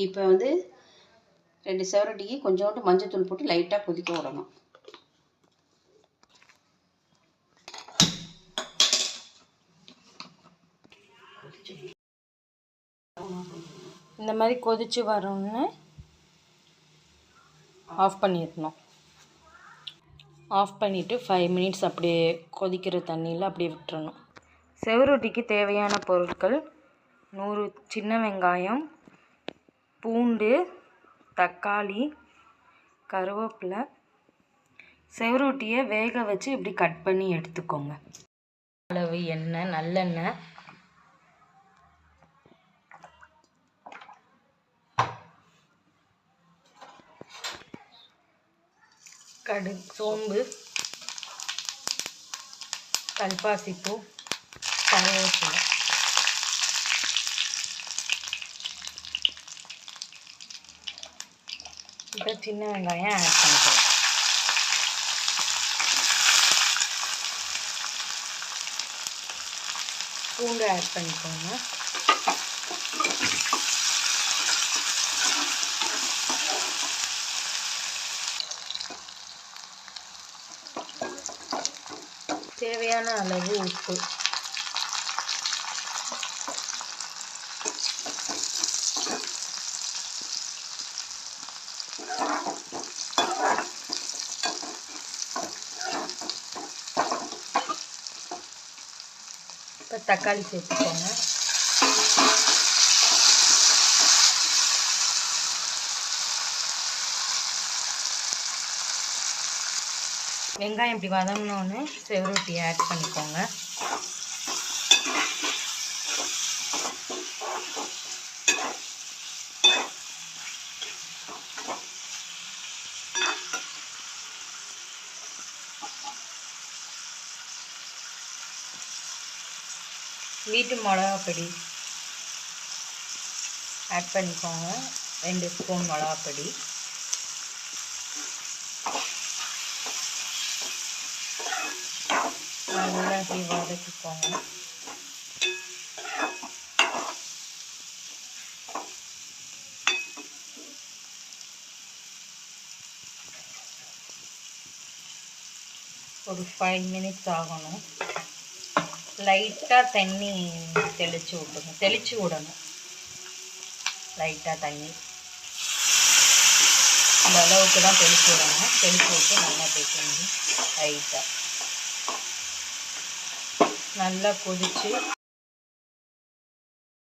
இப்போ வந்து 2 செவரட்டிக்கு கொஞ்சோண்டு மஞ்சத்தூள் போட்டு லைட்டாக கொதிக்க விடணும். இந்த மாதிரி கொதிச்சு வரோன்னு ஆஃப் பண்ணிடணும். ஆஃப் பண்ணிவிட்டு 5 மினிட்ஸ் அப்படியே கொதிக்கிற தண்ணியில் அப்படியே விட்டுறணும். செவரொட்டிக்கு தேவையான பொருட்கள் 100 சின்ன வெங்காயம், பூண்டு, தக்காளி, கருவேப்பிலை. செவரொட்டியை வேக வச்சு இப்படி கட் பண்ணி எடுத்துக்கோங்க. அளவு எண்ணெய், நல்லெண்ணெய், கடுகு, சோம்பு, கல்பாசிப்பூ, கருவேப்பிலை. இப்போ சின்ன வெங்காயம் ஆட் பண்ணிக்கலாம். பூண்டு ஆட் பண்ணிக்கோங்க. தேவையான அளவு உப்பு. இப்போ தக்காளி சேர்த்துக்கோங்க. வெங்காயம் இப்படி வதங்கினோன்னு செவரொட்டியை ஆட் பண்ணிக்கோங்க. வீட்டு மிளகாப்பொடி ஆட் பண்ணிக்கோங்க. 2 ஸ்பூன் மிளகாப்பொடி. நல்லா அப்படி வதக்கிக்கோங்க. ஒரு 5 மினிட்ஸ் ஆகணும். லைட்டாக தண்ணி தெளித்து விடணும். லைட்டாக தண்ணி இந்த அளவுக்கு தான் தெளித்து விடணும். தெளித்து விட்டு நல்லா தேய்க்கணும். லைட்டாக நல்லா கொதித்து